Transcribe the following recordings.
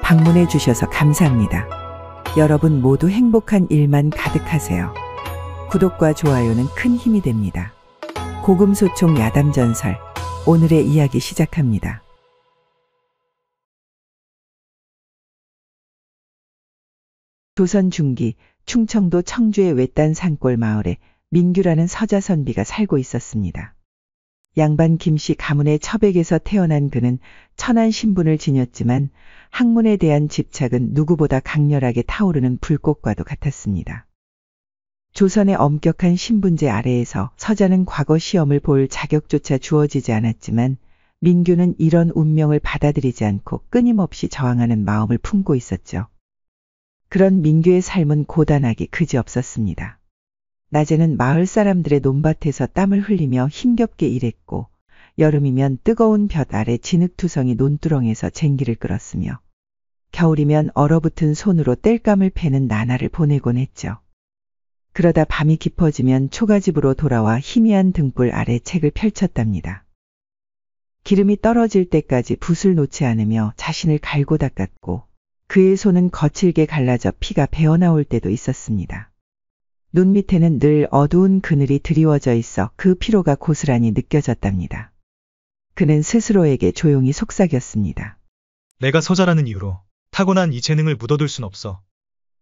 방문해 주셔서 감사합니다. 여러분 모두 행복한 일만 가득하세요. 구독과 좋아요는 큰 힘이 됩니다. 고금소총 야담전설, 오늘의 이야기 시작합니다. 조선 중기 충청도 청주의 외딴 산골 마을에 민규라는 서자선비가 살고 있었습니다. 양반 김씨 가문의 처백에서 태어난 그는 천한 신분을 지녔지만 학문에 대한 집착은 누구보다 강렬하게 타오르는 불꽃과도 같았습니다. 조선의 엄격한 신분제 아래에서 서자는 과거 시험을 볼 자격조차 주어지지 않았지만 민규는 이런 운명을 받아들이지 않고 끊임없이 저항하는 마음을 품고 있었죠. 그런 민규의 삶은 고단하기 그지없었습니다. 낮에는 마을 사람들의 논밭에서 땀을 흘리며 힘겹게 일했고 여름이면 뜨거운 볕 아래 진흙투성이 논두렁에서 쟁기를 끌었으며 겨울이면 얼어붙은 손으로 땔감을 패는 나날을 보내곤 했죠. 그러다 밤이 깊어지면 초가집으로 돌아와 희미한 등불 아래 책을 펼쳤답니다. 기름이 떨어질 때까지 붓을 놓지 않으며 자신을 갈고 닦았고 그의 손은 거칠게 갈라져 피가 배어나올 때도 있었습니다. 눈 밑에는 늘 어두운 그늘이 드리워져 있어 그 피로가 고스란히 느껴졌답니다. 그는 스스로에게 조용히 속삭였습니다. 내가 서자라는 이유로 타고난 이 재능을 묻어둘 순 없어.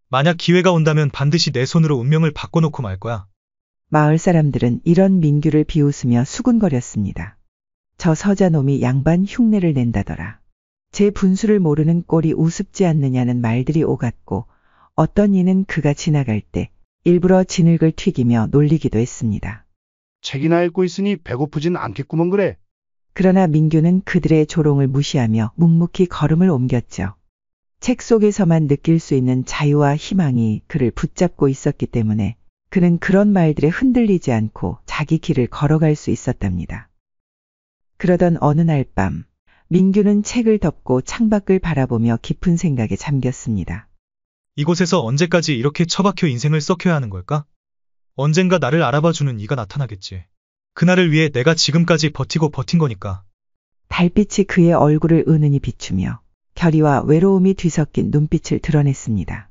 만약 기회가 온다면 반드시 내 손으로 운명을 바꿔놓고 말 거야. 마을 사람들은 이런 민규를 비웃으며 수군거렸습니다. 저 서자놈이 양반 흉내를 낸다더라. 제 분수를 모르는 꼴이 우습지 않느냐는 말들이 오갔고 어떤 이는 그가 지나갈 때 일부러 진흙을 튀기며 놀리기도 했습니다. 책이나 읽고 있으니 배고프진 않겠구먼 그래. 그러나 민규는 그들의 조롱을 무시하며 묵묵히 걸음을 옮겼죠. 책 속에서만 느낄 수 있는 자유와 희망이 그를 붙잡고 있었기 때문에 그는 그런 말들에 흔들리지 않고 자기 길을 걸어갈 수 있었답니다. 그러던 어느 날 밤, 민규는 책을 덮고 창밖을 바라보며 깊은 생각에 잠겼습니다. 이곳에서 언제까지 이렇게 처박혀 인생을 썩혀야 하는 걸까? 언젠가 나를 알아봐주는 이가 나타나겠지. 그날을 위해 내가 지금까지 버티고 버틴 거니까. 달빛이 그의 얼굴을 은은히 비추며 결의와 외로움이 뒤섞인 눈빛을 드러냈습니다.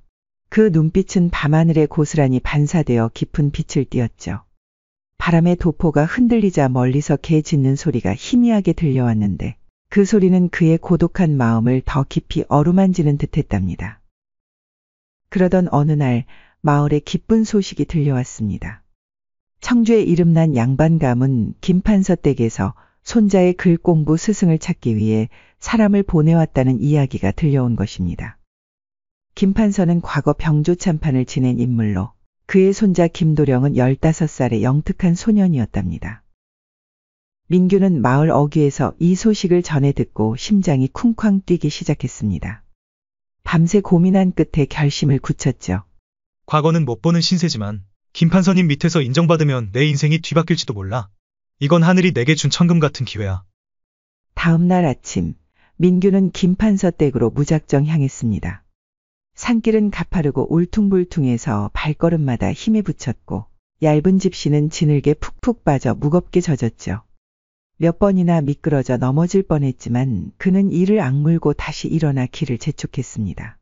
그 눈빛은 밤하늘에 고스란히 반사되어 깊은 빛을 띄었죠. 바람의 도포가 흔들리자 멀리서 개 짖는 소리가 희미하게 들려왔는데 그 소리는 그의 고독한 마음을 더 깊이 어루만지는 듯했답니다. 그러던 어느 날 마을에 기쁜 소식이 들려왔습니다. 청주의 이름난 양반 가문 김판서 댁에서 손자의 글 공부 스승을 찾기 위해 사람을 보내왔다는 이야기가 들려온 것입니다. 김판서는 과거 병조참판을 지낸 인물로 그의 손자 김도령은 15살의 영특한 소년이었답니다. 민규는 마을 어귀에서 이 소식을 전해 듣고 심장이 쿵쾅 뛰기 시작했습니다. 밤새 고민한 끝에 결심을 굳혔죠. 과거는 못 보는 신세지만 김판서님 밑에서 인정받으면 내 인생이 뒤바뀔지도 몰라. 이건 하늘이 내게 준 천금 같은 기회야. 다음 날 아침, 민규는 김판서 댁으로 무작정 향했습니다. 산길은 가파르고 울퉁불퉁해서 발걸음마다 힘에 부쳤고 얇은 집시는 진흙에 푹푹 빠져 무겁게 젖었죠. 몇 번이나 미끄러져 넘어질 뻔했지만 그는 이를 악물고 다시 일어나 길을 재촉했습니다.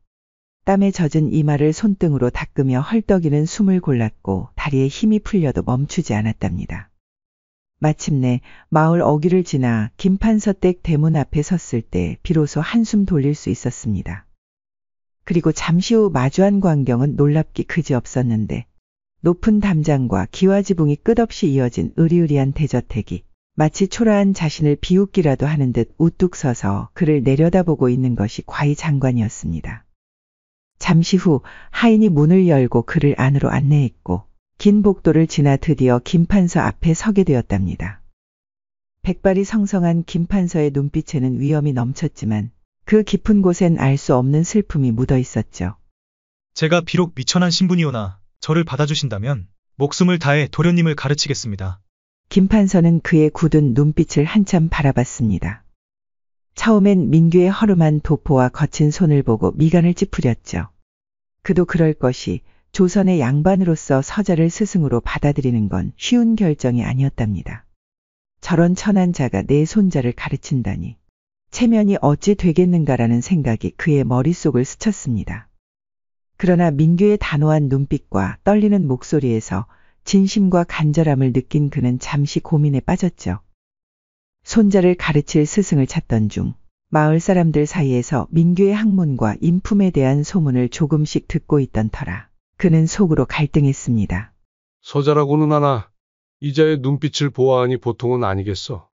땀에 젖은 이마를 손등으로 닦으며 헐떡이는 숨을 골랐고 다리에 힘이 풀려도 멈추지 않았답니다. 마침내 마을 어귀를 지나 김판서 댁 대문 앞에 섰을 때 비로소 한숨 돌릴 수 있었습니다. 그리고 잠시 후 마주한 광경은 놀랍기 그지없었는데 높은 담장과 기와지붕이 끝없이 이어진 으리으리한 대저택이 마치 초라한 자신을 비웃기라도 하는 듯 우뚝 서서 그를 내려다보고 있는 것이 과히 장관이었습니다. 잠시 후 하인이 문을 열고 그를 안으로 안내했고 긴 복도를 지나 드디어 김판서 앞에 서게 되었답니다. 백발이 성성한 김판서의 눈빛에는 위엄이 넘쳤지만 그 깊은 곳엔 알 수 없는 슬픔이 묻어 있었죠. 제가 비록 미천한 신분이오나 저를 받아주신다면 목숨을 다해 도련님을 가르치겠습니다. 김판서는 그의 굳은 눈빛을 한참 바라봤습니다. 처음엔 민규의 허름한 도포와 거친 손을 보고 미간을 찌푸렸죠. 그도 그럴 것이 조선의 양반으로서 서자를 스승으로 받아들이는 건 쉬운 결정이 아니었답니다. 저런 천한 자가 내 손자를 가르친다니. 체면이 어찌 되겠는가라는 생각이 그의 머릿속을 스쳤습니다. 그러나 민규의 단호한 눈빛과 떨리는 목소리에서 진심과 간절함을 느낀 그는 잠시 고민에 빠졌죠. 손자를 가르칠 스승을 찾던 중 마을 사람들 사이에서 민규의 학문과 인품에 대한 소문을 조금씩 듣고 있던 터라 그는 속으로 갈등했습니다. 서자라고는 하나 이자의 눈빛을 보아하니 보통은 아니겠어.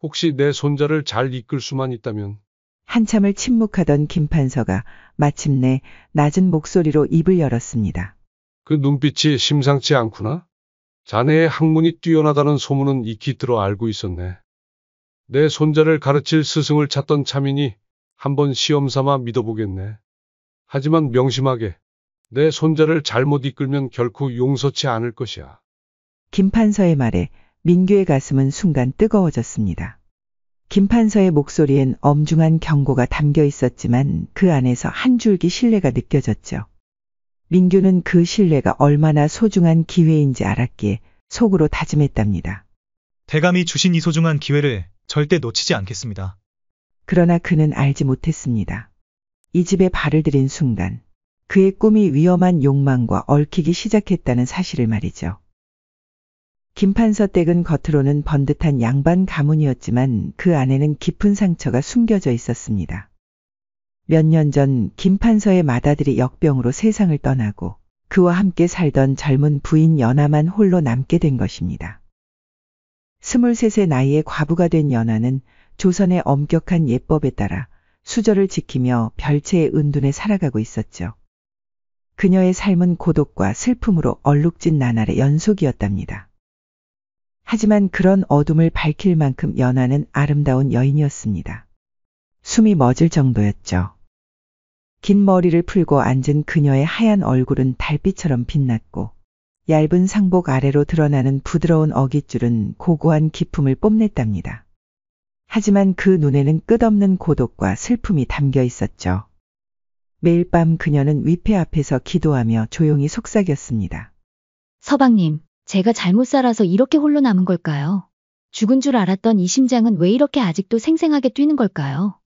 혹시 내 손자를 잘 이끌 수만 있다면. 한참을 침묵하던 김판서가 마침내 낮은 목소리로 입을 열었습니다. 그 눈빛이 심상치 않구나. 자네의 학문이 뛰어나다는 소문은 익히 들어 알고 있었네. 내 손자를 가르칠 스승을 찾던 참이니 한번 시험 삼아 믿어보겠네. 하지만 명심하게. 내 손자를 잘못 이끌면 결코 용서치 않을 것이야. 김판서의 말에 민규의 가슴은 순간 뜨거워졌습니다. 김판서의 목소리엔 엄중한 경고가 담겨 있었지만 그 안에서 한 줄기 신뢰가 느껴졌죠. 민규는 그 신뢰가 얼마나 소중한 기회인지 알았기에 속으로 다짐했답니다. 대감이 주신 이 소중한 기회를 절대 놓치지 않겠습니다. 그러나 그는 알지 못했습니다. 이 집에 발을 들인 순간 그의 꿈이 위험한 욕망과 얽히기 시작했다는 사실을 말이죠. 김판서 댁은 겉으로는 번듯한 양반 가문이었지만 그 안에는 깊은 상처가 숨겨져 있었습니다. 몇 년 전 김판서의 맏아들이 역병으로 세상을 떠나고 그와 함께 살던 젊은 부인 연하만 홀로 남게 된 것입니다. 23세 나이에 과부가 된 연하는 조선의 엄격한 예법에 따라 수절을 지키며 별채의 은둔에 살아가고 있었죠. 그녀의 삶은 고독과 슬픔으로 얼룩진 나날의 연속이었답니다. 하지만 그런 어둠을 밝힐 만큼 연하는 아름다운 여인이었습니다. 숨이 멎을 정도였죠. 긴 머리를 풀고 앉은 그녀의 하얀 얼굴은 달빛처럼 빛났고 얇은 상복 아래로 드러나는 부드러운 어깃줄은 고고한 기품을 뽐냈답니다. 하지만 그 눈에는 끝없는 고독과 슬픔이 담겨 있었죠. 매일 밤 그녀는 위패 앞에서 기도하며 조용히 속삭였습니다. 서방님, 제가 잘못 살아서 이렇게 홀로 남은 걸까요? 죽은 줄 알았던 이 심장은 왜 이렇게 아직도 생생하게 뛰는 걸까요?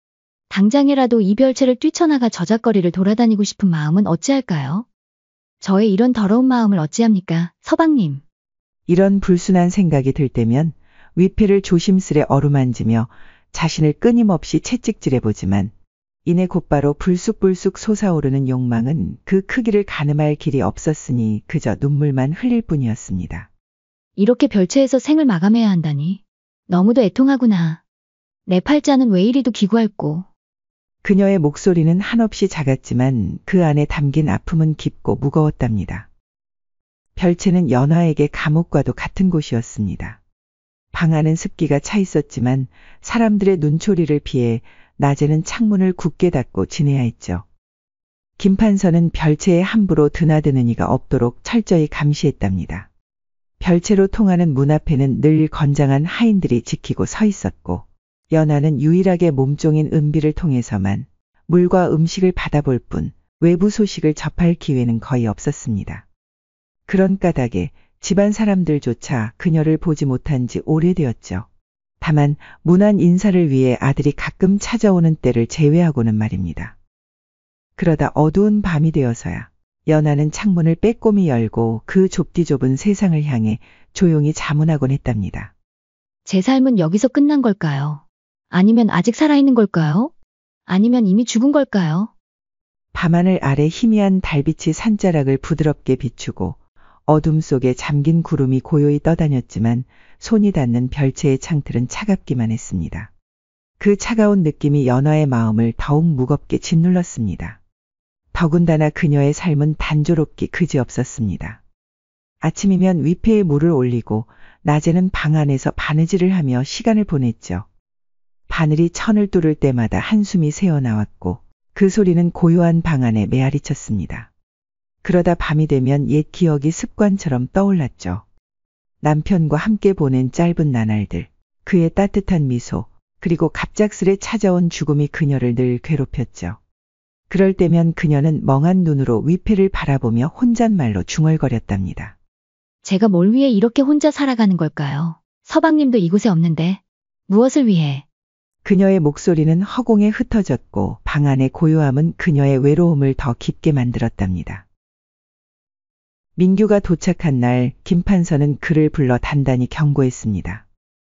당장이라도 이 별채를 뛰쳐나가 저작거리를 돌아다니고 싶은 마음은 어찌할까요? 저의 이런 더러운 마음을 어찌합니까, 서방님? 이런 불순한 생각이 들 때면 위패를 조심스레 어루만지며 자신을 끊임없이 채찍질해보지만 이내 곧바로 불쑥불쑥 솟아오르는 욕망은 그 크기를 가늠할 길이 없었으니 그저 눈물만 흘릴 뿐이었습니다. 이렇게 별채에서 생을 마감해야 한다니. 너무도 애통하구나. 내 팔자는 왜 이리도 기구할꼬. 그녀의 목소리는 한없이 작았지만 그 안에 담긴 아픔은 깊고 무거웠답니다. 별채는 연하에게 감옥과도 같은 곳이었습니다. 방 안은 습기가 차 있었지만 사람들의 눈초리를 피해 낮에는 창문을 굳게 닫고 지내야 했죠. 김판서는 별채에 함부로 드나드는 이가 없도록 철저히 감시했답니다. 별채로 통하는 문 앞에는 늘 건장한 하인들이 지키고 서 있었고 연하는 유일하게 몸종인 은비를 통해서만 물과 음식을 받아볼 뿐 외부 소식을 접할 기회는 거의 없었습니다. 그런 까닭에 집안 사람들조차 그녀를 보지 못한 지 오래되었죠. 다만 무난 인사를 위해 아들이 가끔 찾아오는 때를 제외하고는 말입니다. 그러다 어두운 밤이 되어서야 연하는 창문을 빼꼼히 열고 그 좁디좁은 세상을 향해 조용히 자문하곤 했답니다. 제 삶은 여기서 끝난 걸까요? 아니면 아직 살아있는 걸까요? 아니면 이미 죽은 걸까요? 밤하늘 아래 희미한 달빛이 산자락을 부드럽게 비추고 어둠 속에 잠긴 구름이 고요히 떠다녔지만 손이 닿는 별채의 창틀은 차갑기만 했습니다. 그 차가운 느낌이 연하의 마음을 더욱 무겁게 짓눌렀습니다. 더군다나 그녀의 삶은 단조롭기 그지없었습니다. 아침이면 위패에 물을 올리고 낮에는 방 안에서 바느질을 하며 시간을 보냈죠. 바늘이 천을 뚫을 때마다 한숨이 새어나왔고 그 소리는 고요한 방 안에 메아리쳤습니다. 그러다 밤이 되면 옛 기억이 습관처럼 떠올랐죠. 남편과 함께 보낸 짧은 나날들, 그의 따뜻한 미소, 그리고 갑작스레 찾아온 죽음이 그녀를 늘 괴롭혔죠. 그럴 때면 그녀는 멍한 눈으로 위패를 바라보며 혼잣말로 중얼거렸답니다. 제가 뭘 위해 이렇게 혼자 살아가는 걸까요? 서방님도 이곳에 없는데 무엇을 위해? 그녀의 목소리는 허공에 흩어졌고 방 안의 고요함은 그녀의 외로움을 더 깊게 만들었답니다. 민규가 도착한 날 김 판서는 그를 불러 단단히 경고했습니다.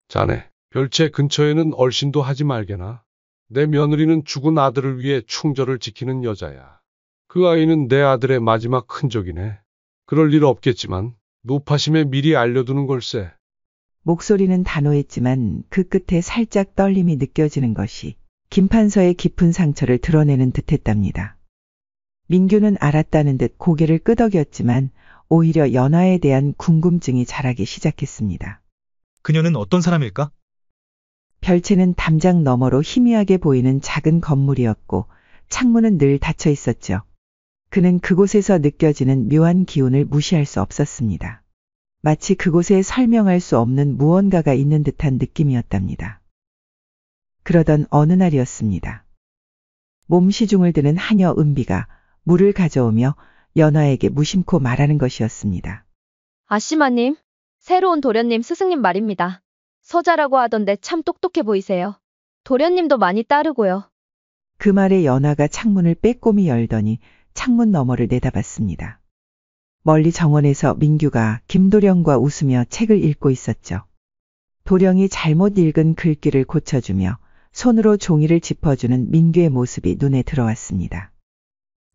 자네, 별채 근처에는 얼씬도 하지 말게나. 내 며느리는 죽은 아들을 위해 충절을 지키는 여자야. 그 아이는 내 아들의 마지막 흔적이네. 그럴 일 없겠지만 노파심에 미리 알려두는 걸세. 목소리는 단호했지만 그 끝에 살짝 떨림이 느껴지는 것이 김 판서의 깊은 상처를 드러내는 듯했답니다. 민규는 알았다는 듯 고개를 끄덕였지만 오히려 연하에 대한 궁금증이 자라기 시작했습니다. 그녀는 어떤 사람일까? 별채는 담장 너머로 희미하게 보이는 작은 건물이었고 창문은 늘 닫혀 있었죠. 그는 그곳에서 느껴지는 묘한 기운을 무시할 수 없었습니다. 마치 그곳에 설명할 수 없는 무언가가 있는 듯한 느낌이었답니다. 그러던 어느 날이었습니다. 몸시중을 드는 하녀 은비가 물을 가져오며 연화에게 무심코 말하는 것이었습니다. 아씨마님, 새로운 도련님 스승님 말입니다. 서자라고 하던데 참 똑똑해 보이세요. 도련님도 많이 따르고요. 그 말에 연화가 창문을 빼꼼히 열더니 창문 너머를 내다봤습니다. 멀리 정원에서 민규가 김도령과 웃으며 책을 읽고 있었죠. 도령이 잘못 읽은 글귀를 고쳐주며 손으로 종이를 짚어주는 민규의 모습이 눈에 들어왔습니다.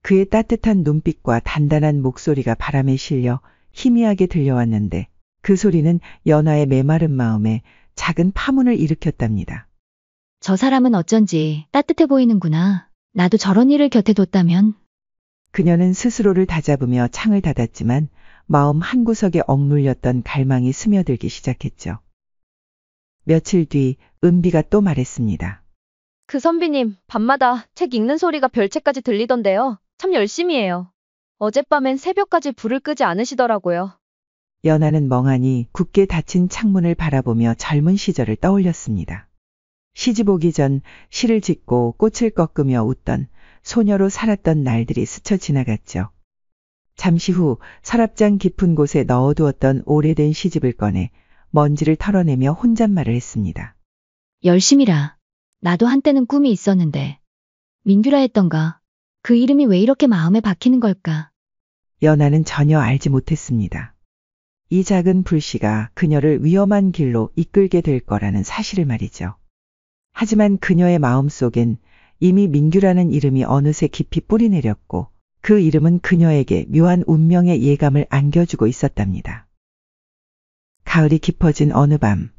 그의 따뜻한 눈빛과 단단한 목소리가 바람에 실려 희미하게 들려왔는데 그 소리는 연화의 메마른 마음에 작은 파문을 일으켰답니다. 저 사람은 어쩐지 따뜻해 보이는구나. 나도 저런 일을 곁에 뒀다면. 그녀는 스스로를 다잡으며 창을 닫았지만 마음 한구석에 억눌렸던 갈망이 스며들기 시작했죠. 며칠 뒤 은비가 또 말했습니다. 그 선비님, 밤마다 책 읽는 소리가 별채까지 들리던데요. 참 열심히 해요. 어젯밤엔 새벽까지 불을 끄지 않으시더라고요. 연하는 멍하니 굳게 닫힌 창문을 바라보며 젊은 시절을 떠올렸습니다. 시집 오기 전 시를 짓고 꽃을 꺾으며 웃던 소녀로 살았던 날들이 스쳐 지나갔죠. 잠시 후 서랍장 깊은 곳에 넣어두었던 오래된 시집을 꺼내 먼지를 털어내며 혼잣말을 했습니다. 열심히라. 나도 한때는 꿈이 있었는데. 민규라 했던가. 그 이름이 왜 이렇게 마음에 박히는 걸까? 연하는 전혀 알지 못했습니다. 이 작은 불씨가 그녀를 위험한 길로 이끌게 될 거라는 사실을 말이죠. 하지만 그녀의 마음속엔 이미 민규라는 이름이 어느새 깊이 뿌리내렸고 그 이름은 그녀에게 묘한 운명의 예감을 안겨주고 있었답니다. 가을이 깊어진 어느 밤,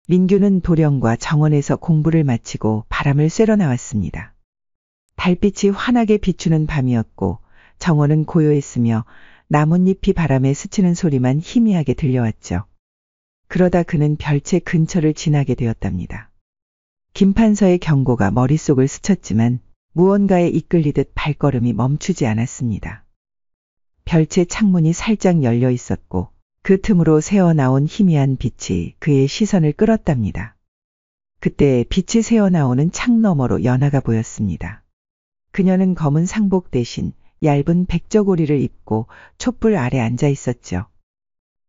민규는 도령과 정원에서 공부를 마치고 바람을 쐬러 나왔습니다. 달빛이 환하게 비추는 밤이었고 정원은 고요했으며 나뭇잎이 바람에 스치는 소리만 희미하게 들려왔죠. 그러다 그는 별채 근처를 지나게 되었답니다. 김 판서의 경고가 머릿속을 스쳤지만 무언가에 이끌리듯 발걸음이 멈추지 않았습니다. 별채 창문이 살짝 열려 있었고 그 틈으로 새어나온 희미한 빛이 그의 시선을 끌었답니다. 그때 빛이 새어나오는 창 너머로 연하가 보였습니다. 그녀는 검은 상복 대신 얇은 백저고리를 입고 촛불 아래 앉아 있었죠.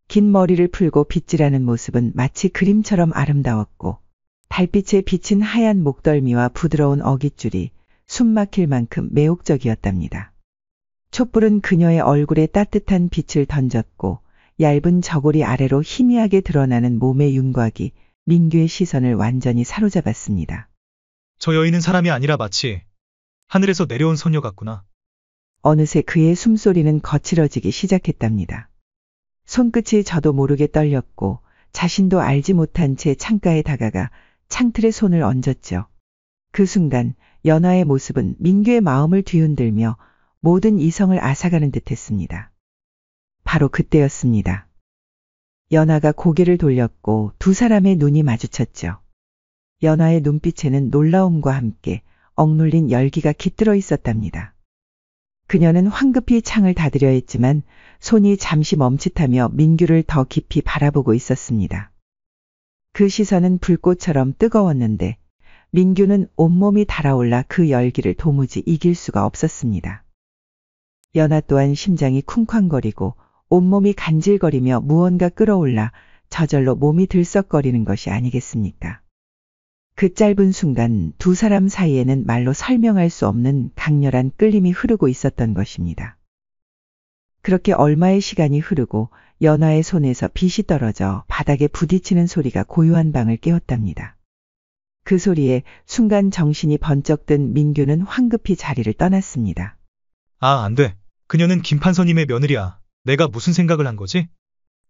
긴 머리를 풀고 빗질하는 모습은 마치 그림처럼 아름다웠고 달빛에 비친 하얀 목덜미와 부드러운 어깃줄이 숨막힐 만큼 매혹적이었답니다. 촛불은 그녀의 얼굴에 따뜻한 빛을 던졌고 얇은 저고리 아래로 희미하게 드러나는 몸의 윤곽이 민규의 시선을 완전히 사로잡았습니다. 저 여인은 사람이 아니라 마치 하늘에서 내려온 소녀 같구나. 어느새 그의 숨소리는 거칠어지기 시작했답니다. 손끝이 저도 모르게 떨렸고 자신도 알지 못한 채 창가에 다가가 창틀에 손을 얹었죠. 그 순간 연하의 모습은 민규의 마음을 뒤흔들며 모든 이성을 앗아가는 듯했습니다. 바로 그때였습니다. 연하가 고개를 돌렸고 두 사람의 눈이 마주쳤죠. 연하의 눈빛에는 놀라움과 함께 억눌린 열기가 깃들어 있었답니다. 그녀는 황급히 창을 닫으려 했지만 손이 잠시 멈칫하며 민규를 더 깊이 바라보고 있었습니다. 그 시선은 불꽃처럼 뜨거웠는데 민규는 온몸이 달아올라 그 열기를 도무지 이길 수가 없었습니다. 연하 또한 심장이 쿵쾅거리고 온몸이 간질거리며 무언가 끌어올라 저절로 몸이 들썩거리는 것이 아니겠습니까? 그 짧은 순간 두 사람 사이에는 말로 설명할 수 없는 강렬한 끌림이 흐르고 있었던 것입니다. 그렇게 얼마의 시간이 흐르고 연화의 손에서 빗이 떨어져 바닥에 부딪히는 소리가 고요한 방을 깨웠답니다. 그 소리에 순간 정신이 번쩍 든 민규는 황급히 자리를 떠났습니다. 아, 안 돼. 그녀는 김판서님의 며느리야. 내가 무슨 생각을 한 거지?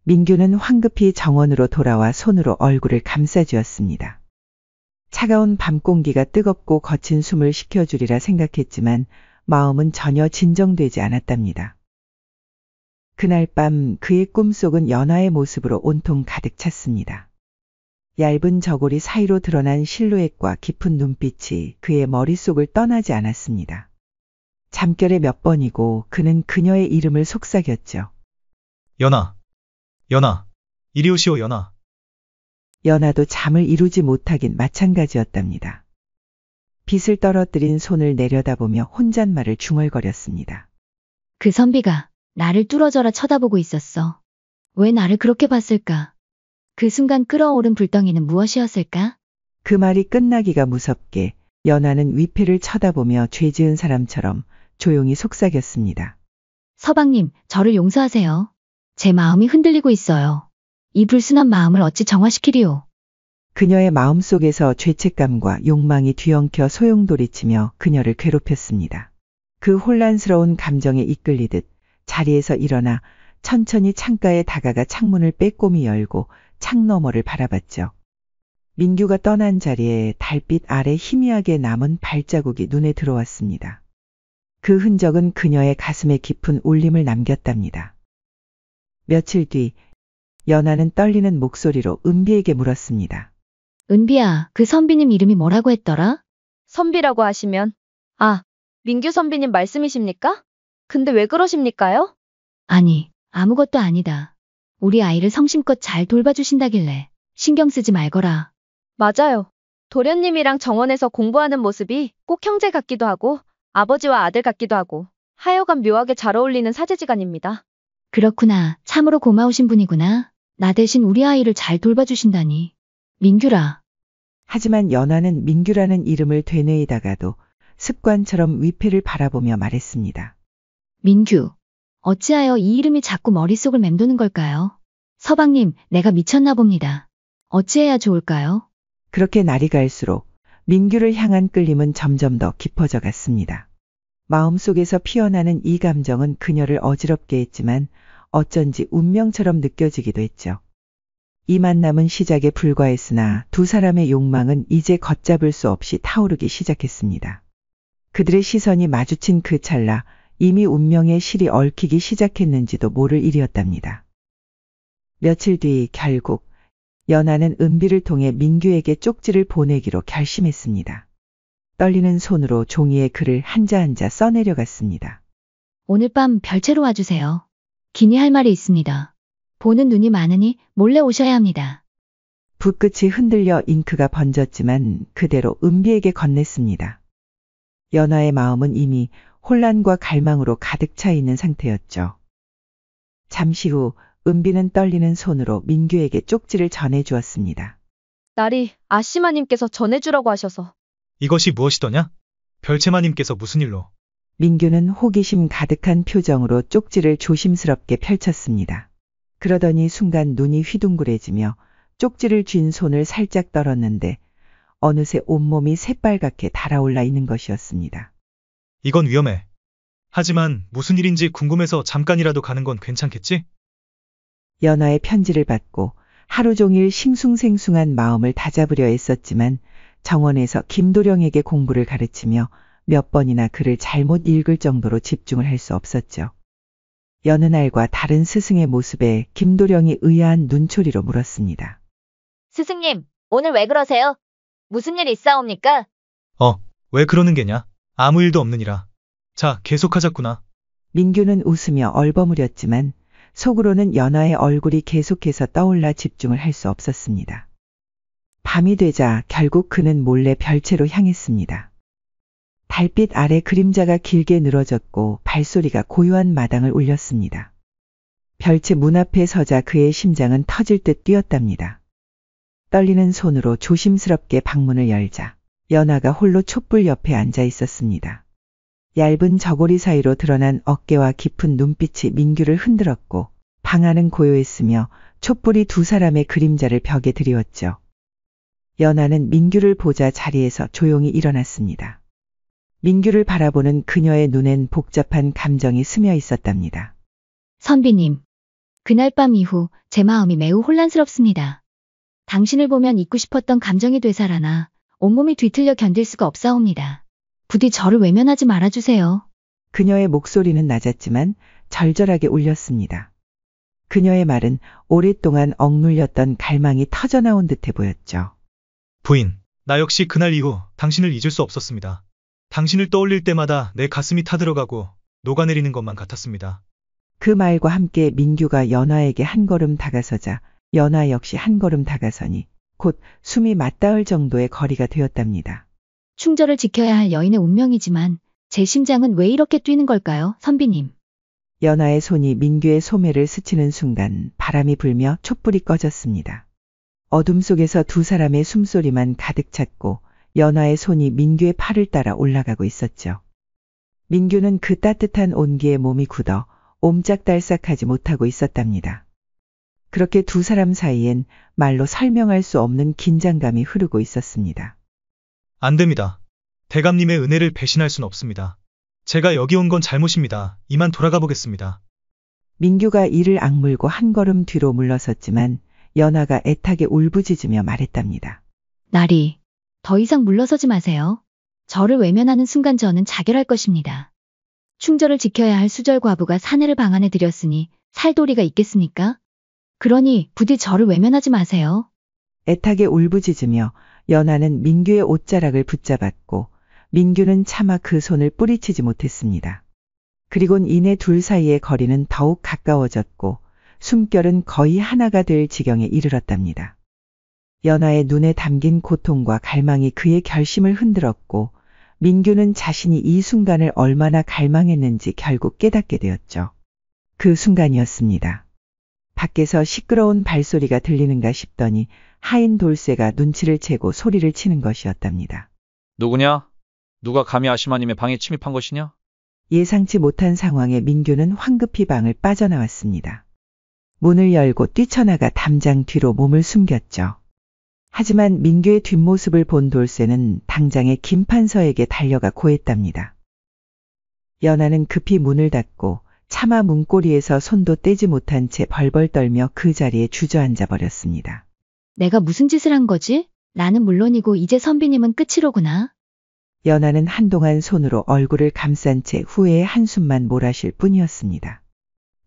민규는 황급히 정원으로 돌아와 손으로 얼굴을 감싸쥐었습니다. 차가운 밤 공기가 뜨겁고 거친 숨을 식혀주리라 생각했지만 마음은 전혀 진정되지 않았답니다. 그날 밤 그의 꿈속은 연화의 모습으로 온통 가득 찼습니다. 얇은 저고리 사이로 드러난 실루엣과 깊은 눈빛이 그의 머릿속을 떠나지 않았습니다. 잠결에 몇 번이고 그는 그녀의 이름을 속삭였죠. 연아. 연아. 이리 오시오, 연아. 연화도 잠을 이루지 못하긴 마찬가지였답니다. 빗을 떨어뜨린 손을 내려다보며 혼잣말을 중얼거렸습니다. 그 선비가 나를 뚫어져라 쳐다보고 있었어. 왜 나를 그렇게 봤을까? 그 순간 끓어오른 불덩이는 무엇이었을까? 그 말이 끝나기가 무섭게 연화는 위패를 쳐다보며 죄 지은 사람처럼 조용히 속삭였습니다. 서방님, 저를 용서하세요. 제 마음이 흔들리고 있어요. 이 불순한 마음을 어찌 정화시키리오. 그녀의 마음속에서 죄책감과 욕망이 뒤엉켜 소용돌이치며 그녀를 괴롭혔습니다. 그 혼란스러운 감정에 이끌리듯 자리에서 일어나 천천히 창가에 다가가 창문을 빼꼼히 열고 창 너머를 바라봤죠. 민규가 떠난 자리에 달빛 아래 희미하게 남은 발자국이 눈에 들어왔습니다. 그 흔적은 그녀의 가슴에 깊은 울림을 남겼답니다. 며칠 뒤 연하는 떨리는 목소리로 은비에게 물었습니다. 은비야, 그 선비님 이름이 뭐라고 했더라? 선비라고 하시면, 아, 민규 선비님 말씀이십니까? 근데 왜 그러십니까요? 아니, 아무것도 아니다. 우리 아이를 성심껏 잘 돌봐주신다길래 신경 쓰지 말거라. 맞아요. 도련님이랑 정원에서 공부하는 모습이 꼭 형제 같기도 하고 아버지와 아들 같기도 하고 하여간 묘하게 잘 어울리는 사제지간입니다. 그렇구나. 참으로 고마우신 분이구나. 나 대신 우리 아이를 잘 돌봐주신다니. 민규라. 하지만 연하는 민규라는 이름을 되뇌이다가도 습관처럼 위패를 바라보며 말했습니다. 민규. 어찌하여 이 이름이 자꾸 머릿속을 맴도는 걸까요? 서방님, 내가 미쳤나 봅니다. 어찌해야 좋을까요? 그렇게 날이 갈수록 민규를 향한 끌림은 점점 더 깊어져 갔습니다. 마음속에서 피어나는 이 감정은 그녀를 어지럽게 했지만 어쩐지 운명처럼 느껴지기도 했죠. 이 만남은 시작에 불과했으나 두 사람의 욕망은 이제 걷잡을 수 없이 타오르기 시작했습니다. 그들의 시선이 마주친 그 찰나 이미 운명의 실이 얽히기 시작했는지도 모를 일이었답니다. 며칠 뒤 결국 연하는 은비를 통해 민규에게 쪽지를 보내기로 결심했습니다. 떨리는 손으로 종이에 글을 한자 한자 써내려갔습니다. 오늘 밤 별채로 와주세요. 기니 할 말이 있습니다. 보는 눈이 많으니 몰래 오셔야 합니다. 붓끝이 흔들려 잉크가 번졌지만 그대로 은비에게 건넸습니다. 연하의 마음은 이미 혼란과 갈망으로 가득 차 있는 상태였죠. 잠시 후 은비는 떨리는 손으로 민규에게 쪽지를 전해주었습니다. 날이 아씨마님께서 전해주라고 하셔서. 이것이 무엇이더냐? 별채마님께서 무슨 일로? 민규는 호기심 가득한 표정으로 쪽지를 조심스럽게 펼쳤습니다. 그러더니 순간 눈이 휘둥그레지며 쪽지를 쥔 손을 살짝 떨었는데 어느새 온몸이 새빨갛게 달아올라 있는 것이었습니다. 이건 위험해. 하지만 무슨 일인지 궁금해서 잠깐이라도 가는 건 괜찮겠지? 연하의 편지를 받고 하루 종일 싱숭생숭한 마음을 다잡으려 애썼지만 정원에서 김도령에게 공부를 가르치며 몇 번이나 글을 잘못 읽을 정도로 집중을 할 수 없었죠. 여느 날과 다른 스승의 모습에 김도령이 의아한 눈초리로 물었습니다. 스승님, 오늘 왜 그러세요? 무슨 일 있사옵니까? 왜 그러는 게냐? 아무 일도 없느니라. 자, 계속하자꾸나. 민규는 웃으며 얼버무렸지만 속으로는 연하의 얼굴이 계속해서 떠올라 집중을 할 수 없었습니다. 밤이 되자 결국 그는 몰래 별채로 향했습니다. 달빛 아래 그림자가 길게 늘어졌고 발소리가 고요한 마당을 울렸습니다. 별채 문 앞에 서자 그의 심장은 터질 듯 뛰었답니다. 떨리는 손으로 조심스럽게 방문을 열자 연아가 홀로 촛불 옆에 앉아 있었습니다. 얇은 저고리 사이로 드러난 어깨와 깊은 눈빛이 민규를 흔들었고 방 안은 고요했으며 촛불이 두 사람의 그림자를 벽에 드리웠죠. 연아는 민규를 보자 자리에서 조용히 일어났습니다. 민규를 바라보는 그녀의 눈엔 복잡한 감정이 스며 있었답니다. 선비님, 그날 밤 이후 제 마음이 매우 혼란스럽습니다. 당신을 보면 잊고 싶었던 감정이 되살아나 온몸이 뒤틀려 견딜 수가 없사옵니다. 부디 저를 외면하지 말아주세요. 그녀의 목소리는 낮았지만 절절하게 울렸습니다. 그녀의 말은 오랫동안 억눌렸던 갈망이 터져나온 듯해 보였죠. 부인, 나 역시 그날 이후 당신을 잊을 수 없었습니다. 당신을 떠올릴 때마다 내 가슴이 타들어가고 녹아내리는 것만 같았습니다. 그 말과 함께 민규가 연아에게 한 걸음 다가서자 연아 역시 한 걸음 다가서니 곧 숨이 맞닿을 정도의 거리가 되었답니다. 충절을 지켜야 할 여인의 운명이지만 제 심장은 왜 이렇게 뛰는 걸까요, 선비님? 연아의 손이 민규의 소매를 스치는 순간 바람이 불며 촛불이 꺼졌습니다. 어둠 속에서 두 사람의 숨소리만 가득 찼고 연아의 손이 민규의 팔을 따라 올라가고 있었죠. 민규는 그 따뜻한 온기에 몸이 굳어 옴짝달싹하지 못하고 있었답니다. 그렇게 두 사람 사이엔 말로 설명할 수 없는 긴장감이 흐르고 있었습니다. 안 됩니다. 대감님의 은혜를 배신할 순 없습니다. 제가 여기 온 건 잘못입니다. 이만 돌아가 보겠습니다. 민규가 이를 악물고 한 걸음 뒤로 물러섰지만 연아가 애타게 울부짖으며 말했답니다. 나리, 더 이상 물러서지 마세요. 저를 외면하는 순간 저는 자결할 것입니다. 충절을 지켜야 할 수절 과부가 사내를 방 안에 들였으니 살 도리가 있겠습니까? 그러니 부디 저를 외면하지 마세요. 애타게 울부짖으며 연아는 민규의 옷자락을 붙잡았고 민규는 차마 그 손을 뿌리치지 못했습니다. 그리곤 이내 둘 사이의 거리는 더욱 가까워졌고 숨결은 거의 하나가 될 지경에 이르렀답니다. 연아의 눈에 담긴 고통과 갈망이 그의 결심을 흔들었고 민규는 자신이 이 순간을 얼마나 갈망했는지 결국 깨닫게 되었죠. 그 순간이었습니다. 밖에서 시끄러운 발소리가 들리는가 싶더니 하인 돌쇠가 눈치를 채고 소리를 치는 것이었답니다. 누구냐? 누가 감히 아시마님의 방에 침입한 것이냐? 예상치 못한 상황에 민규는 황급히 방을 빠져나왔습니다. 문을 열고 뛰쳐나가 담장 뒤로 몸을 숨겼죠. 하지만 민규의 뒷모습을 본 돌쇠는 당장에 김판서에게 달려가 고했답니다. 연아는 급히 문을 닫고 차마 문고리에서 손도 떼지 못한 채 벌벌 떨며 그 자리에 주저앉아 버렸습니다. 내가 무슨 짓을 한 거지? 나는 물론이고 이제 선비님은 끝이로구나. 연아는 한동안 손으로 얼굴을 감싼 채 후회의 한숨만 몰아쉴 뿐이었습니다.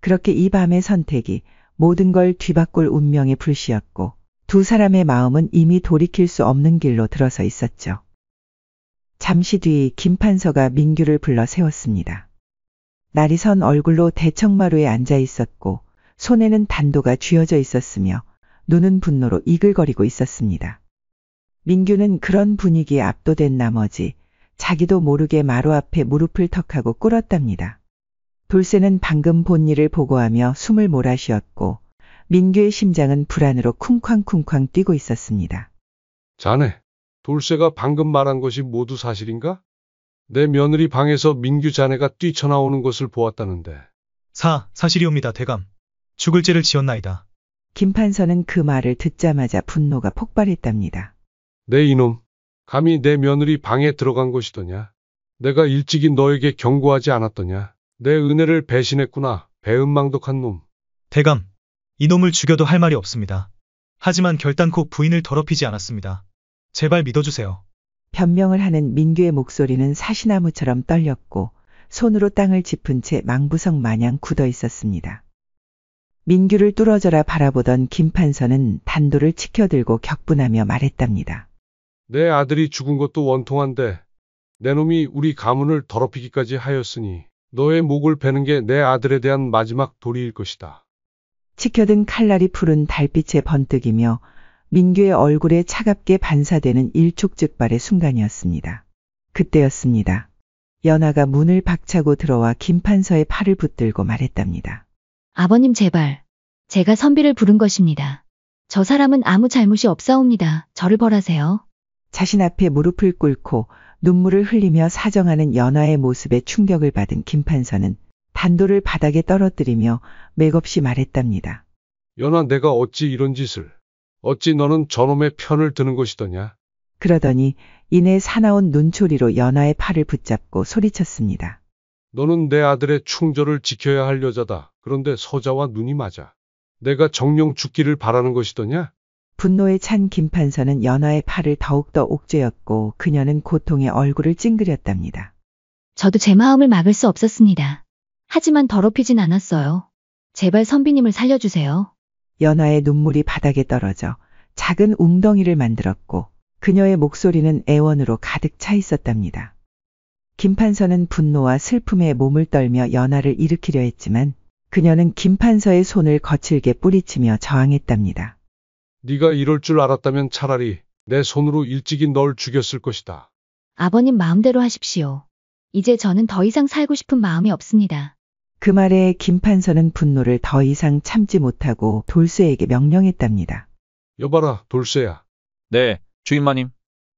그렇게 이 밤의 선택이 모든 걸 뒤바꿀 운명의 불씨였고 두 사람의 마음은 이미 돌이킬 수 없는 길로 들어서 있었죠. 잠시 뒤 김판서가 민규를 불러 세웠습니다. 날이 선 얼굴로 대청마루에 앉아 있었고 손에는 단도가 쥐어져 있었으며 눈은 분노로 이글거리고 있었습니다. 민규는 그런 분위기에 압도된 나머지 자기도 모르게 마루 앞에 무릎을 턱하고 꿇었답니다. 돌쇠는 방금 본 일을 보고하며 숨을 몰아쉬었고 민규의 심장은 불안으로 쿵쾅쿵쾅 뛰고 있었습니다. 자네, 돌쇠가 방금 말한 것이 모두 사실인가? 내 며느리 방에서 민규 자네가 뛰쳐나오는 것을 보았다는데. 사실이옵니다, 대감. 죽을 죄를 지었나이다. 김판서는 그 말을 듣자마자 분노가 폭발했답니다. 내 이놈, 감히 내 며느리 방에 들어간 것이더냐? 내가 일찍이 너에게 경고하지 않았더냐? 내 은혜를 배신했구나, 배은망덕한 놈. 대감, 이놈을 죽여도 할 말이 없습니다. 하지만 결단코 부인을 더럽히지 않았습니다. 제발 믿어주세요. 변명을 하는 민규의 목소리는 사시나무처럼 떨렸고 손으로 땅을 짚은 채 망부석 마냥 굳어 있었습니다. 민규를 뚫어져라 바라보던 김판서는 단도를 치켜들고 격분하며 말했답니다. 내 아들이 죽은 것도 원통한데 내 놈이 우리 가문을 더럽히기까지 하였으니 너의 목을 베는 게 내 아들에 대한 마지막 도리일 것이다. 치켜든 칼날이 푸른 달빛에 번뜩이며 민규의 얼굴에 차갑게 반사되는 일촉즉발의 순간이었습니다. 그때였습니다. 연아가 문을 박차고 들어와 김판서의 팔을 붙들고 말했답니다. 아버님 제발, 제가 선비를 부른 것입니다. 저 사람은 아무 잘못이 없사옵니다. 저를 벌하세요. 자신 앞에 무릎을 꿇고 눈물을 흘리며 사정하는 연하의 모습에 충격을 받은 김판서는 단도를 바닥에 떨어뜨리며 맥없이 말했답니다. 연아, 내가 어찌 이런 짓을. 어찌 너는 저놈의 편을 드는 것이더냐. 그러더니 이내 사나운 눈초리로 연하의 팔을 붙잡고 소리쳤습니다. 너는 내 아들의 충절을 지켜야 할 여자다. 그런데 서자와 눈이 맞아. 내가 정령 죽기를 바라는 것이더냐? 분노에 찬 김판서는 연하의 팔을 더욱더 옥죄었고 그녀는 고통에 얼굴을 찡그렸답니다. 저도 제 마음을 막을 수 없었습니다. 하지만 더럽히진 않았어요. 제발 선비님을 살려주세요. 연하의 눈물이 바닥에 떨어져 작은 웅덩이를 만들었고 그녀의 목소리는 애원으로 가득 차 있었답니다. 김판서는 분노와 슬픔에 몸을 떨며 연하를 일으키려 했지만 그녀는 김판서의 손을 거칠게 뿌리치며 저항했답니다. 네가 이럴 줄 알았다면 차라리 내 손으로 일찍이 널 죽였을 것이다. 아버님 마음대로 하십시오. 이제 저는 더 이상 살고 싶은 마음이 없습니다. 그 말에 김판서는 분노를 더 이상 참지 못하고 돌쇠에게 명령했답니다. 여봐라, 돌쇠야. 네, 주인마님.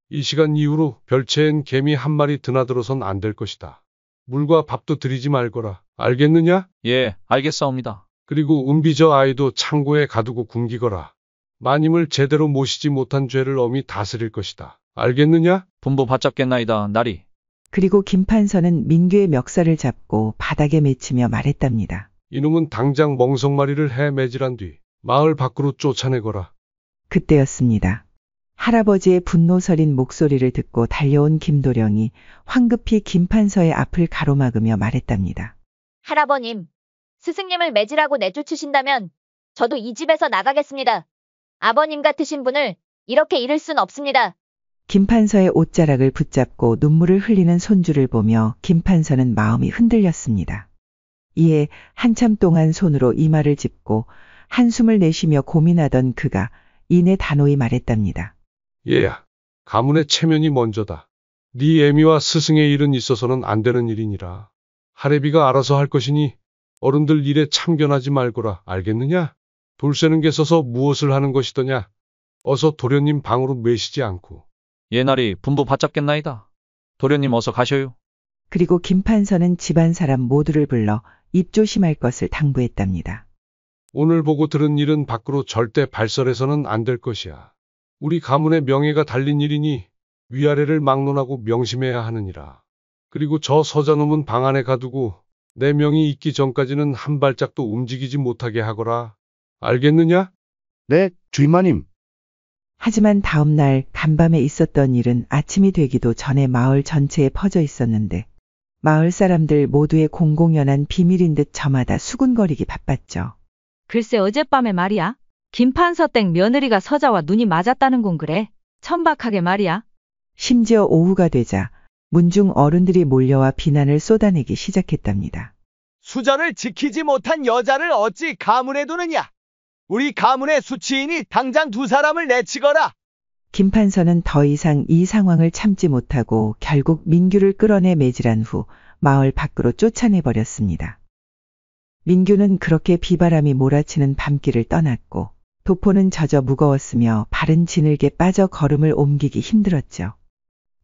이 시간 이후로 별채엔 개미 한 마리 드나들어선 안 될 것이다. 물과 밥도 들이지 말거라. 알겠느냐? 예, 알겠사옵니다. 그리고 은비 저 아이도 창고에 가두고 굶기거라. 마님을 제대로 모시지 못한 죄를 엄히 다스릴 것이다. 알겠느냐? 분부 받잡겠나이다, 나리. 그리고 김판서는 민규의 멱살을 잡고 바닥에 맺히며 말했답니다. 이놈은 당장 멍석마리를 해 매질한 뒤 마을 밖으로 쫓아내거라. 그때였습니다. 할아버지의 분노 서린 목소리를 듣고 달려온 김도령이 황급히 김판서의 앞을 가로막으며 말했답니다. 할아버님, 스승님을 매질하고 내쫓으신다면 저도 이 집에서 나가겠습니다. 아버님 같으신 분을 이렇게 잃을 순 없습니다. 김판서의 옷자락을 붙잡고 눈물을 흘리는 손주를 보며 김판서는 마음이 흔들렸습니다. 이에 한참 동안 손으로 이마를 짚고 한숨을 내쉬며 고민하던 그가 이내 단호히 말했답니다. 얘야, 가문의 체면이 먼저다. 네 애미와 스승의 일은 있어서는 안 되는 일이니라. 할애비가 알아서 할 것이니 어른들 일에 참견하지 말거라. 알겠느냐? 돌쇠는 게 서서 무엇을 하는 것이더냐? 어서 도련님 방으로 매시지 않고. 예, 나리, 분부 받잡겠나이다. 도련님 어서 가셔요. 그리고 김판서는 집안 사람 모두를 불러 입조심할 것을 당부했답니다. 오늘 보고 들은 일은 밖으로 절대 발설해서는 안 될 것이야. 우리 가문의 명예가 달린 일이니 위아래를 막론하고 명심해야 하느니라. 그리고 저 서자놈은 방 안에 가두고 내 명이 있기 전까지는 한 발짝도 움직이지 못하게 하거라. 알겠느냐? 네, 주인마님. 하지만 다음 날 간밤에 있었던 일은 아침이 되기도 전에 마을 전체에 퍼져 있었는데 마을 사람들 모두의 공공연한 비밀인 듯 저마다 수군거리기 바빴죠. 글쎄 어젯밤에 말이야. 김판서 댁 며느리가 서자와 눈이 맞았다는군 그래. 천박하게 말이야. 심지어 오후가 되자 문중 어른들이 몰려와 비난을 쏟아내기 시작했답니다. 수전을 지키지 못한 여자를 어찌 가문에 두느냐? 우리 가문의 수치인이 당장 두 사람을 내치거라. 김판서는 더 이상 이 상황을 참지 못하고 결국 민규를 끌어내 매질한 후 마을 밖으로 쫓아내버렸습니다. 민규는 그렇게 비바람이 몰아치는 밤길을 떠났고 도포는 젖어 무거웠으며 발은 지늘게 빠져 걸음을 옮기기 힘들었죠.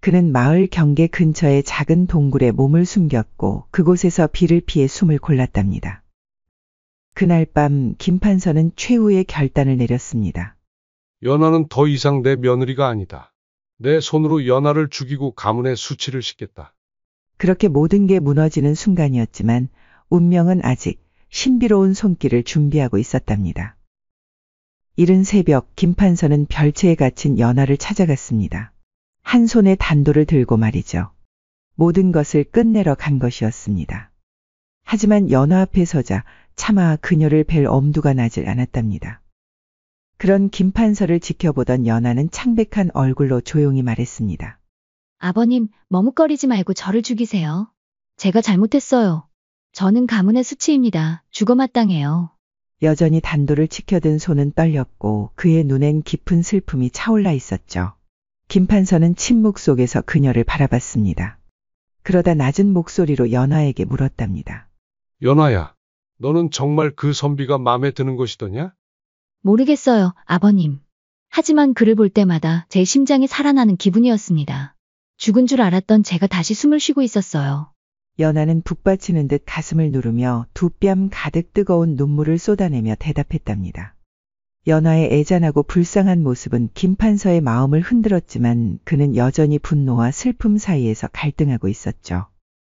그는 마을 경계 근처의 작은 동굴에 몸을 숨겼고 그곳에서 비를 피해 숨을 골랐답니다. 그날 밤 김판서는 최후의 결단을 내렸습니다. 연하는 더 이상 내 며느리가 아니다. 내 손으로 연하를 죽이고 가문의 수치를 싣겠다. 그렇게 모든 게 무너지는 순간이었지만 운명은 아직 신비로운 손길을 준비하고 있었답니다. 이른 새벽 김판서는 별채에 갇힌 연하를 찾아갔습니다. 한 손에 단도를 들고 말이죠. 모든 것을 끝내러 간 것이었습니다. 하지만 연하 앞에 서자 차마 그녀를 뵐 엄두가 나질 않았답니다. 그런 김판서를 지켜보던 연하는 창백한 얼굴로 조용히 말했습니다. 아버님, 머뭇거리지 말고 저를 죽이세요. 제가 잘못했어요. 저는 가문의 수치입니다. 죽어 마땅해요. 여전히 단도를 지켜든 손은 떨렸고 그의 눈엔 깊은 슬픔이 차올라 있었죠. 김판서는 침묵 속에서 그녀를 바라봤습니다. 그러다 낮은 목소리로 연하에게 물었답니다. 연하야, 너는 정말 그 선비가 마음에 드는 것이더냐? 모르겠어요, 아버님. 하지만 그를 볼 때마다 제 심장이 살아나는 기분이었습니다. 죽은 줄 알았던 제가 다시 숨을 쉬고 있었어요. 연하는 북받치는 듯 가슴을 누르며 두 뺨 가득 뜨거운 눈물을 쏟아내며 대답했답니다. 연하의 애잔하고 불쌍한 모습은 김판서의 마음을 흔들었지만 그는 여전히 분노와 슬픔 사이에서 갈등하고 있었죠.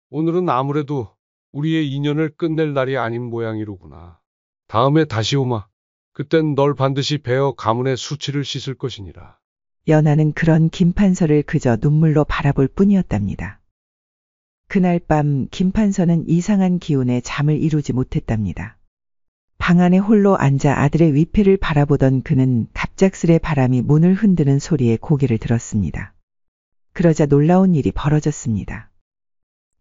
오늘은 아무래도 우리의 인연을 끝낼 날이 아닌 모양이로구나. 다음에 다시 오마. 그땐 널 반드시 베어 가문의 수치를 씻을 것이니라. 연하는 그런 김판서를 그저 눈물로 바라볼 뿐이었답니다. 그날 밤 김판서는 이상한 기운에 잠을 이루지 못했답니다. 방 안에 홀로 앉아 아들의 위패를 바라보던 그는 갑작스레 바람이 문을 흔드는 소리에 고개를 들었습니다. 그러자 놀라운 일이 벌어졌습니다.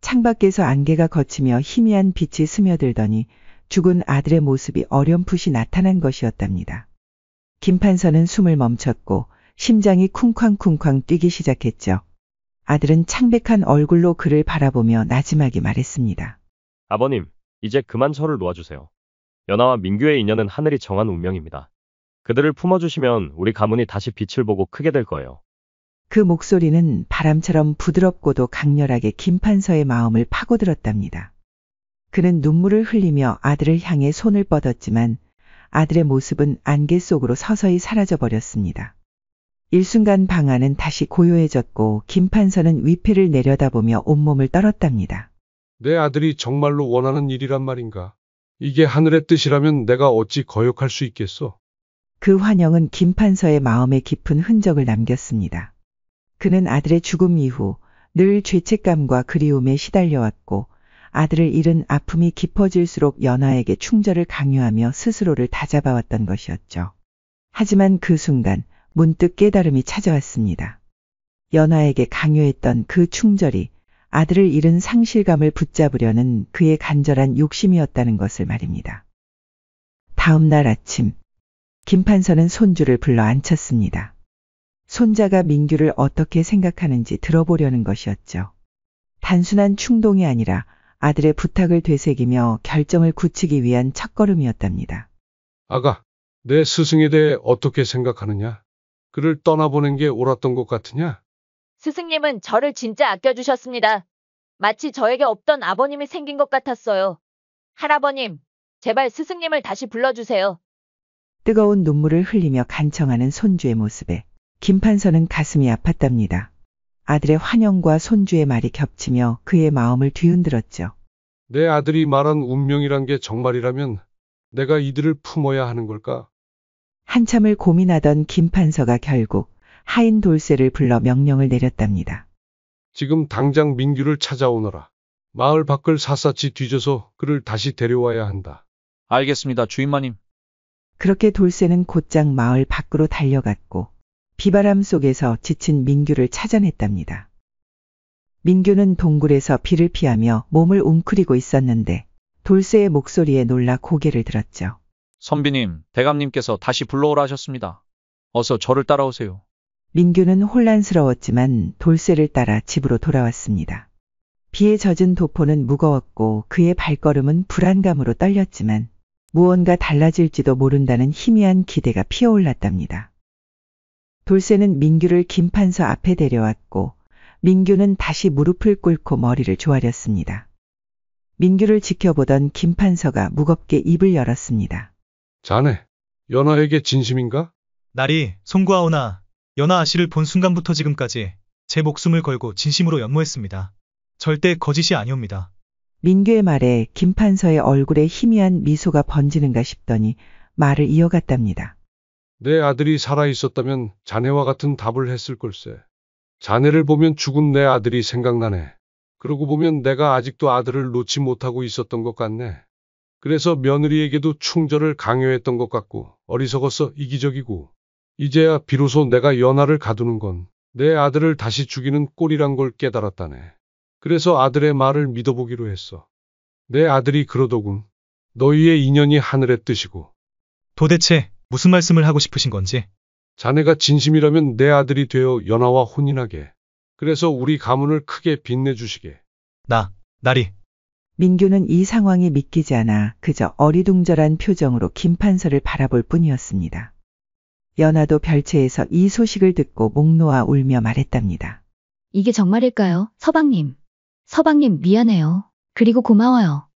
창밖에서 안개가 걷히며 희미한 빛이 스며들더니 죽은 아들의 모습이 어렴풋이 나타난 것이었답니다. 김판서는 숨을 멈췄고 심장이 쿵쾅쿵쾅 뛰기 시작했죠. 아들은 창백한 얼굴로 그를 바라보며 나지막이 말했습니다. 아버님, 이제 그만 저를 놓아주세요. 연하와 민규의 인연은 하늘이 정한 운명입니다. 그들을 품어주시면 우리 가문이 다시 빛을 보고 크게 될 거예요. 그 목소리는 바람처럼 부드럽고도 강렬하게 김판서의 마음을 파고들었답니다. 그는 눈물을 흘리며 아들을 향해 손을 뻗었지만 아들의 모습은 안개 속으로 서서히 사라져버렸습니다. 일순간 방 안은 다시 고요해졌고 김판서는 위패를 내려다보며 온몸을 떨었답니다. 내 아들이 정말로 원하는 일이란 말인가? 이게 하늘의 뜻이라면 내가 어찌 거역할 수 있겠어? 그 환영은 김판서의 마음에 깊은 흔적을 남겼습니다. 그는 아들의 죽음 이후 늘 죄책감과 그리움에 시달려왔고 아들을 잃은 아픔이 깊어질수록 연하에게 충절을 강요하며 스스로를 다잡아왔던 것이었죠. 하지만 그 순간 문득 깨달음이 찾아왔습니다. 연하에게 강요했던 그 충절이 아들을 잃은 상실감을 붙잡으려는 그의 간절한 욕심이었다는 것을 말입니다. 다음 날 아침, 김판서는 손주를 불러 앉혔습니다. 손자가 민규를 어떻게 생각하는지 들어보려는 것이었죠. 단순한 충동이 아니라 아들의 부탁을 되새기며 결정을 굳히기 위한 첫걸음이었답니다. 아가, 내 스승에 대해 어떻게 생각하느냐? 그를 떠나보낸 게 옳았던 것 같으냐? 스승님은 저를 진짜 아껴주셨습니다. 마치 저에게 없던 아버님이 생긴 것 같았어요. 할아버님, 제발 스승님을 다시 불러주세요. 뜨거운 눈물을 흘리며 간청하는 손주의 모습에 김판서는 가슴이 아팠답니다. 아들의 환영과 손주의 말이 겹치며 그의 마음을 뒤흔들었죠. 내 아들이 말한 운명이란 게 정말이라면 내가 이들을 품어야 하는 걸까? 한참을 고민하던 김판서가 결국 하인 돌쇠를 불러 명령을 내렸답니다. 지금 당장 민규를 찾아오너라. 마을 밖을 샅샅이 뒤져서 그를 다시 데려와야 한다. 알겠습니다, 주인마님. 그렇게 돌쇠는 곧장 마을 밖으로 달려갔고 비바람 속에서 지친 민규를 찾아냈답니다. 민규는 동굴에서 비를 피하며 몸을 웅크리고 있었는데 돌쇠의 목소리에 놀라 고개를 들었죠. 선비님, 대감님께서 다시 불러오라 하셨습니다. 어서 저를 따라오세요. 민규는 혼란스러웠지만 돌쇠를 따라 집으로 돌아왔습니다. 비에 젖은 도포는 무거웠고 그의 발걸음은 불안감으로 떨렸지만 무언가 달라질지도 모른다는 희미한 기대가 피어올랐답니다. 돌쇠는 민규를 김판서 앞에 데려왔고 민규는 다시 무릎을 꿇고 머리를 조아렸습니다. 민규를 지켜보던 김판서가 무겁게 입을 열었습니다. 자네, 연하에게 진심인가? 날이 송구하오나 연하 아씨를 본 순간부터 지금까지 제 목숨을 걸고 진심으로 연모했습니다. 절대 거짓이 아니옵니다. 민규의 말에 김판서의 얼굴에 희미한 미소가 번지는가 싶더니 말을 이어갔답니다. 내 아들이 살아있었다면 자네와 같은 답을 했을 걸세. 자네를 보면 죽은 내 아들이 생각나네. 그러고 보면 내가 아직도 아들을 놓지 못하고 있었던 것 같네. 그래서 며느리에게도 충절을 강요했던 것 같고 어리석어서 이기적이고 이제야 비로소 내가 연하를 가두는 건 내 아들을 다시 죽이는 꼴이란 걸 깨달았다네. 그래서 아들의 말을 믿어보기로 했어. 내 아들이 그러더군. 너희의 인연이 하늘의 뜻이고. 도대체 무슨 말씀을 하고 싶으신 건지. 자네가 진심이라면 내 아들이 되어 연하와 혼인하게. 그래서 우리 가문을 크게 빛내주시게. 나리. 민규는 이 상황이 믿기지 않아 그저 어리둥절한 표정으로 김판서를 바라볼 뿐이었습니다. 연아도 별채에서 이 소식을 듣고 목 놓아 울며 말했답니다. 이게 정말일까요? 서방님. 서방님 미안해요. 그리고 고마워요.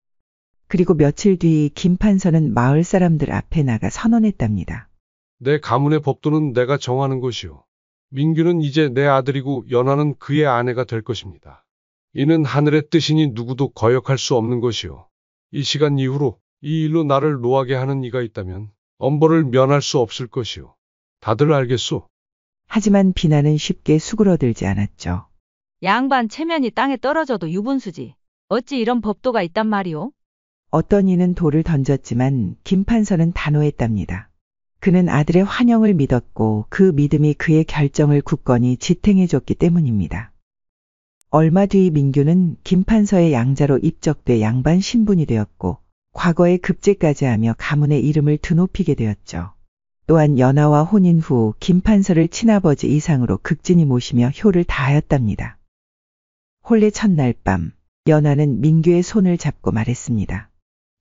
그리고 며칠 뒤 김판서는 마을 사람들 앞에 나가 선언했답니다. 내 가문의 법도는 내가 정하는 것이오. 민규는 이제 내 아들이고 연아는 그의 아내가 될 것입니다. 이는 하늘의 뜻이니 누구도 거역할 수 없는 것이오. 이 시간 이후로 이 일로 나를 노하게 하는 이가 있다면 엄벌을 면할 수 없을 것이오. 다들 알겠소? 하지만 비난은 쉽게 수그러들지 않았죠. 양반 체면이 땅에 떨어져도 유분수지. 어찌 이런 법도가 있단 말이오? 어떤 이는 돌을 던졌지만 김판서는 단호했답니다. 그는 아들의 환영을 믿었고 그 믿음이 그의 결정을 굳건히 지탱해줬기 때문입니다. 얼마 뒤 민규는 김판서의 양자로 입적돼 양반 신분이 되었고 과거에 급제까지 하며 가문의 이름을 드높이게 되었죠. 또한 연아와 혼인 후 김판서를 친아버지 이상으로 극진히 모시며 효를 다하였답니다. 혼례 첫날 밤 연아는 민규의 손을 잡고 말했습니다.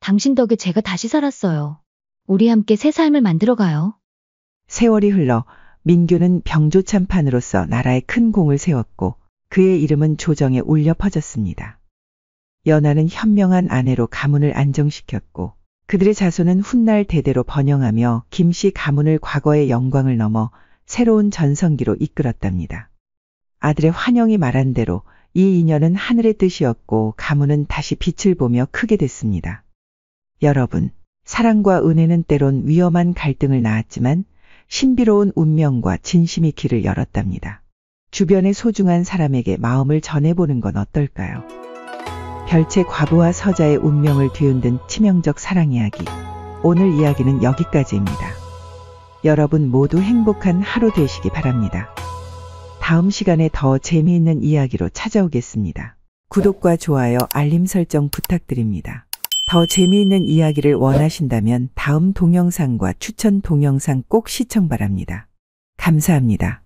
당신 덕에 제가 다시 살았어요. 우리 함께 새 삶을 만들어가요. 세월이 흘러 민규는 병조참판으로서 나라에 큰 공을 세웠고 그의 이름은 조정에 울려 퍼졌습니다. 연아는 현명한 아내로 가문을 안정시켰고 그들의 자손은 훗날 대대로 번영하며 김씨 가문을 과거의 영광을 넘어 새로운 전성기로 이끌었답니다. 아들의 환영이 말한 대로 이 인연은 하늘의 뜻이었고 가문은 다시 빛을 보며 크게 됐습니다. 여러분, 사랑과 은혜는 때론 위험한 갈등을 낳았지만 신비로운 운명과 진심이 길을 열었답니다. 주변의 소중한 사람에게 마음을 전해보는 건 어떨까요? 별채 과부와 서자의 운명을 뒤흔든 치명적 사랑 이야기. 오늘 이야기는 여기까지입니다. 여러분 모두 행복한 하루 되시기 바랍니다. 다음 시간에 더 재미있는 이야기로 찾아오겠습니다. 구독과 좋아요, 알림 설정 부탁드립니다. 더 재미있는 이야기를 원하신다면 다음 동영상과 추천 동영상 꼭 시청 바랍니다. 감사합니다.